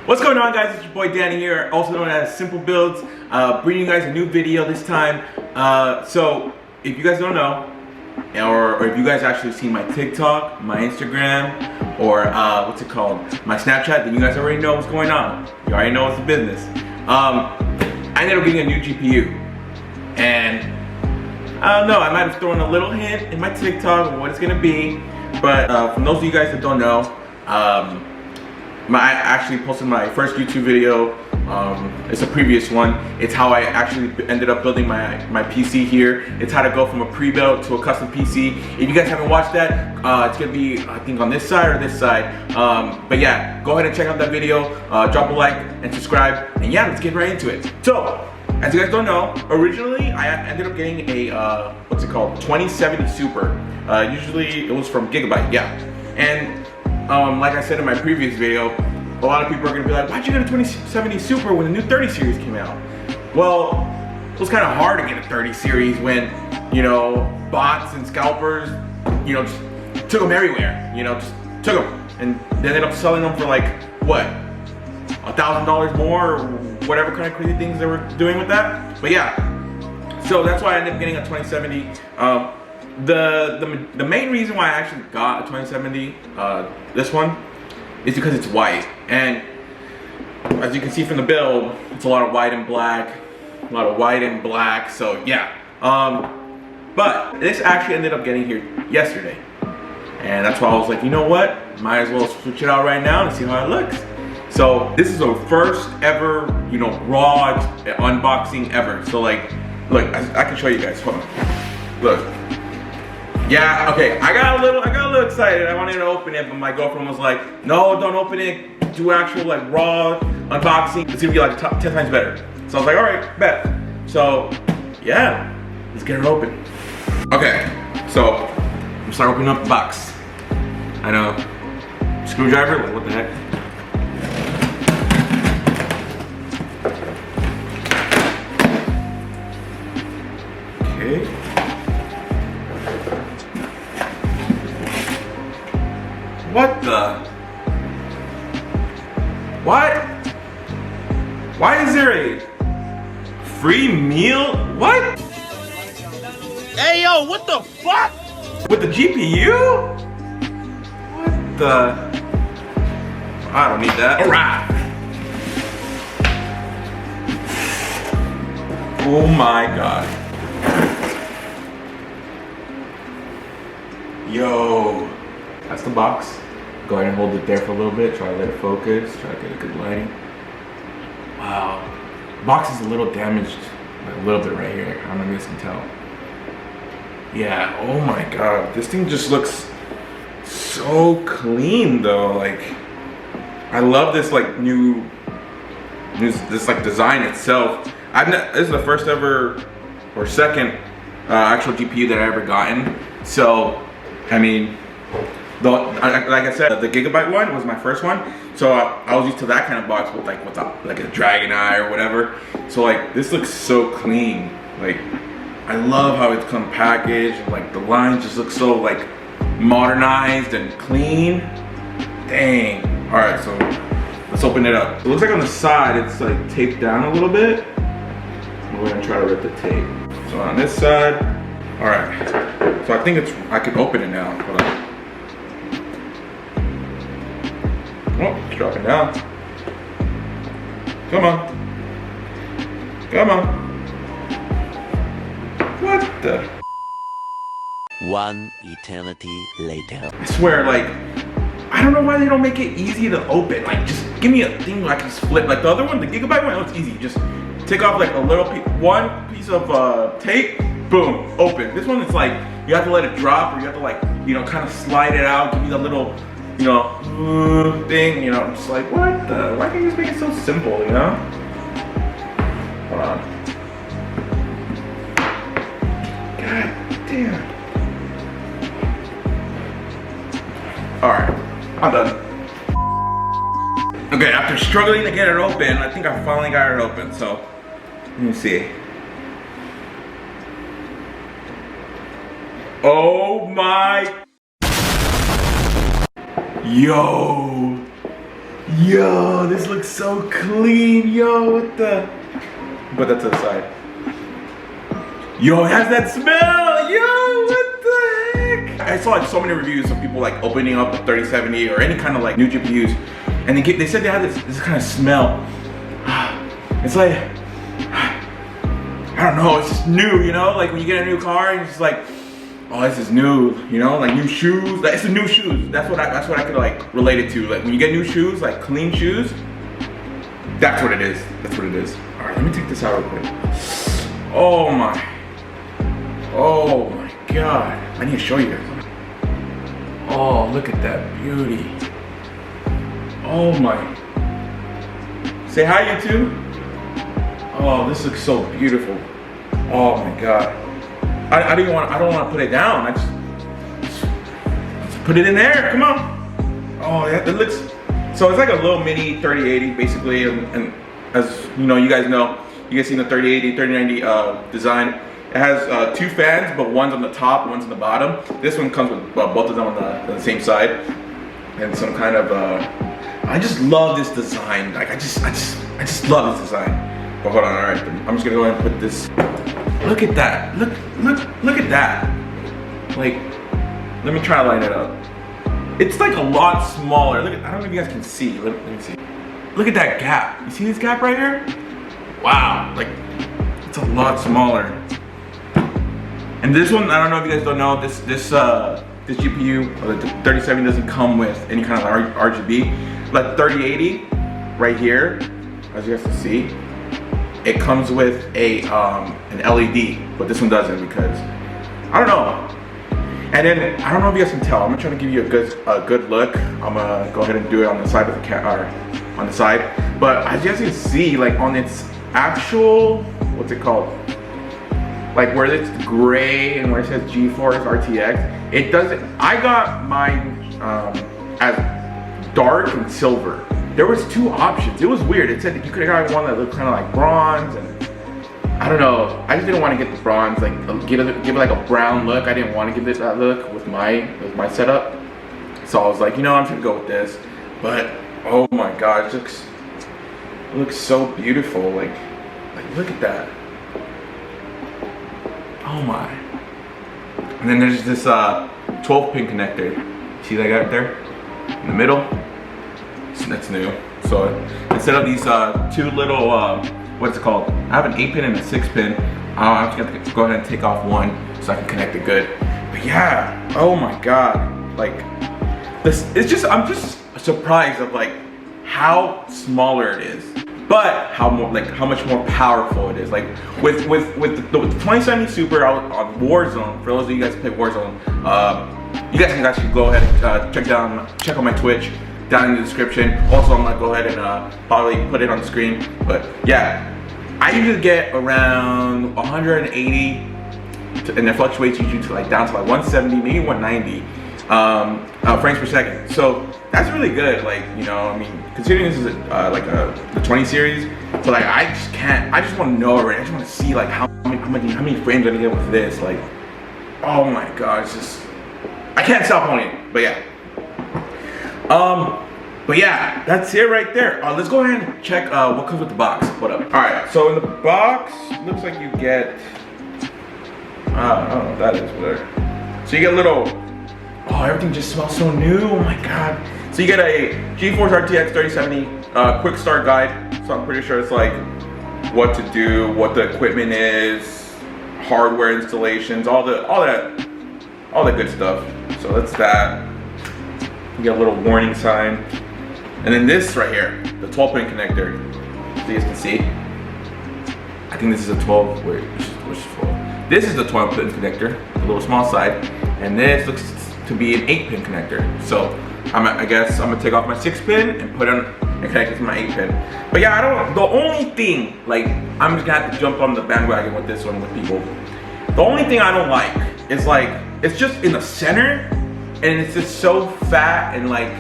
What's going on, guys? It's your boy Danny here, also known as Simple Builds, bringing you guys a new video this time. So if you guys don't know, or if you guys actually seen my TikTok, my Instagram, or what's it called, my Snapchat, then you guys already know what's going on. You already know it's the business. I ended up getting a new GPU, and I don't know, I might have thrown a little hint in my TikTok of what it's gonna be, but for those of you guys that don't know, I actually posted my first YouTube video. It's a previous one. It's how I actually ended up building my PC here. It's how to go from a pre-built to a custom PC. If you guys haven't watched that, it's gonna be, I think, on this side or this side. But yeah, go ahead and check out that video. Drop a like and subscribe. And yeah, let's get right into it. So, as you guys don't know, originally I ended up getting a, what's it called, 2070 Super. Usually it was from Gigabyte, yeah. And like I said in my previous video, a lot of people are gonna be like, why'd you get a 2070 Super when the new 30 series came out? Well, it was kind of hard to get a 30 series when, you know, bots and scalpers, you know, just took them everywhere, you know, just took them. And they ended up selling them for like, what, $1,000 more, or whatever kind of crazy things they were doing with that. But yeah, so that's why I ended up getting a 2070. The main reason why I actually got a 2070, this one, is because it's white. And as you can see from the build, it's a lot of white and black, so yeah. But this actually ended up getting here yesterday. And that's why I was like, you know what? Might as well switch it out right now and see how it looks. So this is the first ever, you know, raw unboxing ever. So like, look, I can show you guys, hold on. Look. Yeah, okay, I got a little excited. I wanted to open it, but my girlfriend was like, no, don't open it. Do actual like raw unboxing. It's gonna be like 10 times better. So I was like, all right, bet. So yeah, let's get it open. Okay, so I'm gonna start opening up the box. I know, screwdriver, like what the heck? Okay. What the? What? Why is there a free meal? What? Hey yo, what the fuck? With the GPU? What the? I don't need that. Alright. Oh my god. Yo. That's the box. Go ahead and hold it there for a little bit. Try to let it focus. Try to get a good lighting. Wow. The box is a little damaged. Like a little bit right here. I don't know if you guys can tell. Yeah, oh my god. This thing just looks so clean though. Like, I love this like this like design itself. This is the first ever, or second actual GPU that I ever gotten. So, I mean, like I said, the Gigabyte one was my first one, so I was used to that kind of box with like a dragon eye or whatever. So like this looks so clean. Like I love how it's come packaged. Like the lines just look so like modernized and clean. Dang. All right, so let's open it up. It looks like on the side it's like taped down a little bit. We're gonna try to rip the tape. So on this side, all right. So I think I can open it now. Hold on. Oh, it's dropping down. Come on. Come on. What the? One eternity later. I swear, like, I don't know why they don't make it easy to open. Like, just give me a thing where I can just flip. Like the other one, the Gigabyte one, it's easy. Just take off like a little one piece of tape, boom, open. This one, it's like, you have to let it drop, or you have to like, you know, kind of slide it out, give you the little, you know, thing, you know. I'm just like, what the? Why can't you just make it so simple, you know? Hold on. God damn. Alright, I'm done. Okay, after struggling to get it open, I think I finally got it open, so let me see. Oh my. Yo. Yo, this looks so clean. Yo, what the? Put that to the side. Yo, it has that smell. Yo, what the heck? I saw like so many reviews of people like opening up a 3070 or any kind of like new GPUs, and they said they had this kind of smell. It's like, I don't know, it's just new, you know? Like when you get a new car and it's just like, oh, this is new, you know? Like new shoes, like, it's the new shoes. That's what I could like relate it to. Like when you get new shoes, like clean shoes, that's what it is. That's what it is. All right, let me take this out real quick. Oh my God. I need to show you guys. Oh, look at that beauty. Oh my. Say hi, YouTube. Oh, this looks so beautiful. Oh my God. I don't want to put it down. I just put it in there. Come on. Oh, yeah, it looks. So it's like a little mini 3080 basically, and as you know, you guys seen the 3080, 3090 design. It has 2 fans, but one's on the top, one's on the bottom. This one comes with both of them on the same side, and some kind of. I just love this design. Like I just love this design. But hold on, all right. I'm just gonna go ahead and put this. Look at that. Look at that. Like, let me try to line it up. It's like a lot smaller. Look at, I don't know if you guys can see. Let me see. Look at that gap. You see this gap right here? Wow. Like, it's a lot smaller. And this one, I don't know if you guys don't know, this GPU, or the 3070 doesn't come with any kind of RGB. Like 3080, right here, as you guys can see, it comes with an LED, but this one doesn't because I don't know. And then I don't know if you guys can tell. I'm gonna try to give you a good look. I'm gonna go ahead and do it on the side of the on the side. But as you guys can see, like on its actual, what's it called? Like where it's gray and where it says Geforce RTX, it doesn't. I got mine as dark and silver. There was 2 options. It was weird. It said that you could have got one that looked kind of like bronze, and I don't know. I just didn't want to get the bronze, like give it like a brown look. I didn't want to give it that look with my setup. So I was like, you know, I'm just gonna go with this. But oh my God, it looks so beautiful. Like look at that. Oh my. And then there's this 12-pin connector. See that guy right there in the middle? That's new. So instead of these 2 little, what's it called? I have an 8-pin and a 6-pin. I'm just gonna go ahead and take off one so I can connect it good. But yeah, oh my God. Like this, I'm just surprised of like how smaller it is, but how much more powerful it is. Like with the 2070 Super on Warzone. For those of you guys who play Warzone, you guys can actually go ahead and check out my Twitch down in the description. Also, I'm gonna go ahead and probably put it on the screen. But yeah, I usually get around 180, and it fluctuates usually to like down to like 170, maybe 190 frames per second. So that's really good. Like, you know, I mean, considering this is the 20 series, so like I just want to know already. I just want to see like how many frames I can get with this. Like, oh my God, it's just, I can't stop on it. But yeah. But yeah, that's it right there. Let's go ahead and check what comes with the box. What up? All right, so in the box, looks like you get, I don't know what that is, whatever. So you get a little, oh, everything just smells so new. Oh my God. So you get a Geforce RTX 3070 quick start guide. So I'm pretty sure it's like what to do, what the equipment is, hardware installations, all the good stuff. So that's that. You get a little warning sign. And then this right here, the 12-pin connector. So you guys can see. I think this is a 12, wait, which is 12? This is the 12-pin connector, the little small side. And this looks to be an 8-pin connector. So I guess I'm gonna take off my 6-pin and put it on and connect it to my 8-pin. But yeah, the only thing, like, I'm just gonna have to jump on the bandwagon with this one with people. The only thing I don't like is like, it's just in the center, and it's just so fat and like,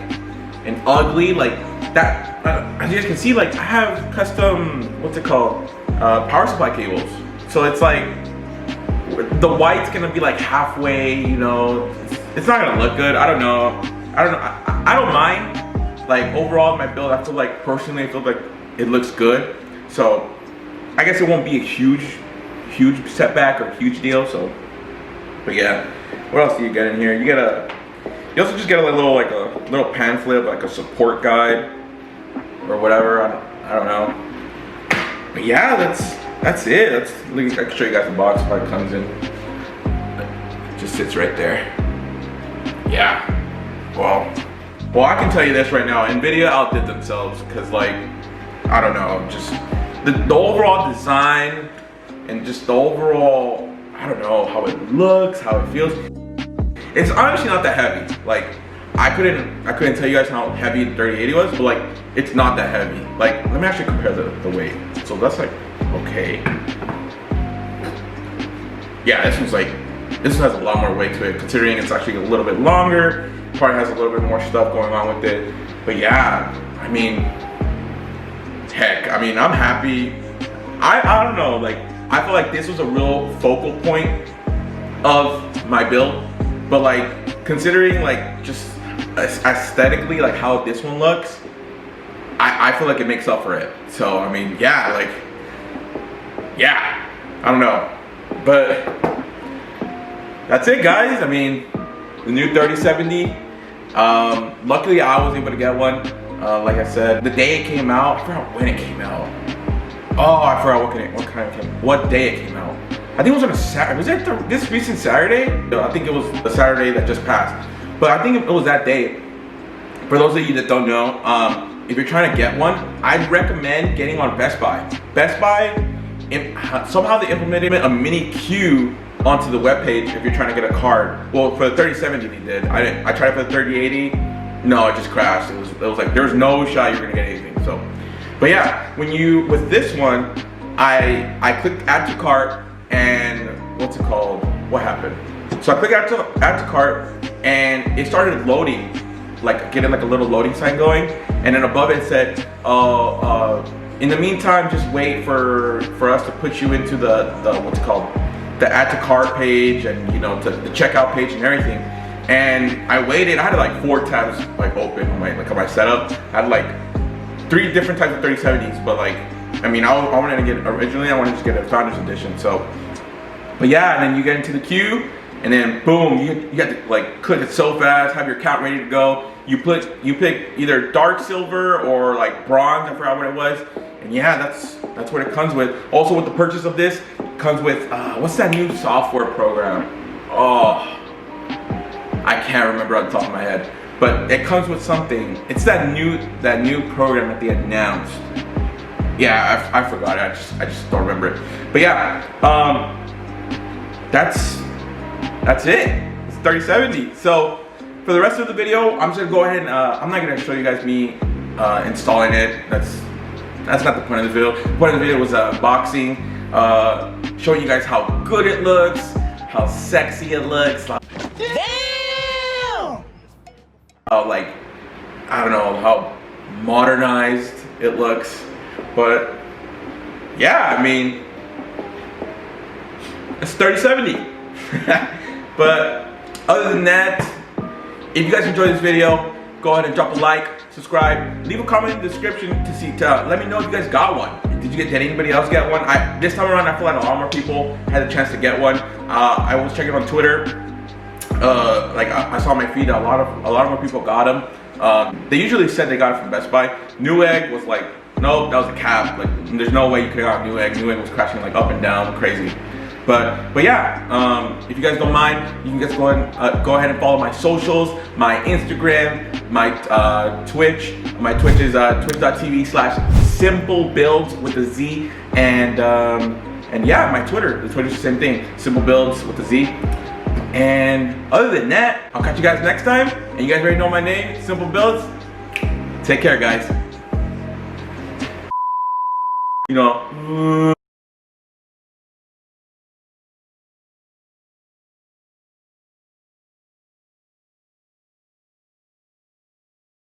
and ugly, like that. As you guys can see, like I have custom, what's it called, power supply cables. So it's like the white's gonna be like halfway, you know. It's not gonna look good. I don't know. I don't mind, like overall my build, I feel like personally, I feel like it looks good. So I guess it won't be a huge setback or huge deal. So, but yeah, what else do you get in here? You also just get a little pamphlet, like a support guide or whatever. I don't know. But yeah, that's it. I can show you guys the box how it comes in. It just sits right there. Yeah. Well, I can tell you this right now. Nvidia outdid themselves because, like, I don't know, just the overall design and just the overall, I don't know, how it looks, how it feels. It's honestly not that heavy. Like, I couldn't tell you guys how heavy the 3080 was, but like, it's not that heavy. Like, let me actually compare the weight. So that's like, okay. Yeah, this one has a lot more weight to it, considering it's actually a little bit longer. Probably has a little bit more stuff going on with it. But yeah, I mean, heck, I mean, I'm happy. I don't know, like, I feel like this was a real focal point of my build. But like, considering like just aesthetically, like how this one looks, I feel like it makes up for it. So I mean, yeah, like, yeah, I don't know, but that's it, guys. I mean, the new 3070. Luckily, I was able to get one. Like I said, the day it came out, I forgot when it came out. Oh, I forgot what day it came out. I think it was on a Saturday. Was it this recent Saturday? I think it was the Saturday that just passed. But I think it was that day. For those of you that don't know, if you're trying to get one, I'd recommend getting on Best Buy. Best Buy, somehow they implemented a mini queue onto the webpage if you're trying to get a card. Well, for the 3070 they did. I tried it for the 3080. No, it just crashed. It was like, there's no shot you're gonna get anything. So, but yeah, with this one, I clicked add to cart. And what's it called? What happened? So I clicked add to cart, and it started loading, like getting like a little loading sign going, and then above it said, in the meantime, just wait for us to put you into the what's it called, the add to cart page, and you know, the checkout page and everything. And I waited. I had like 4 tabs like open on my setup. I had like 3 different types of 3070s, but like, I mean, I wanted to get, originally I wanted to just get a Founders Edition, so. But yeah, and then you get into the queue, and then boom, you got to like click it so fast, have your account ready to go. You pick either dark silver or like bronze, I forgot what it was. And yeah, that's what it comes with. Also with the purchase of this, it comes with, what's that new software program? Oh, I can't remember on the top of my head. But it comes with something. It's that new program that they announced. Yeah, I forgot it. I just don't remember it. But yeah, that's it. It's 3070. So for the rest of the video, I'm just gonna go ahead and I'm not gonna show you guys me installing it. That's not the point of the video. The point of the video was unboxing, showing you guys how good it looks, how sexy it looks. Damn! Like, I don't know how modernized it looks. But yeah, I mean, it's 3070. But other than that, if you guys enjoyed this video, go ahead and drop a like, subscribe, leave a comment in the description to let me know if you guys got one. Did anybody else get one? This time around, I feel like a lot more people had a chance to get one. I was checking on Twitter. Like I saw my feed, a lot of more people got them. They usually said they got it from Best Buy. Newegg was like, nope, that was a cap. Like, there's no way you could have got Newegg. Newegg was crashing like up and down, crazy. But yeah, if you guys don't mind, you can just go ahead and follow my socials, my Instagram, my Twitch. My Twitch is twitch.tv/simplebuilds with a Z, and yeah, my Twitter. The Twitter's the same thing, Simple Builds with a Z. And other than that, I'll catch you guys next time. And you guys already know my name, Simple Builds. Take care, guys. You know.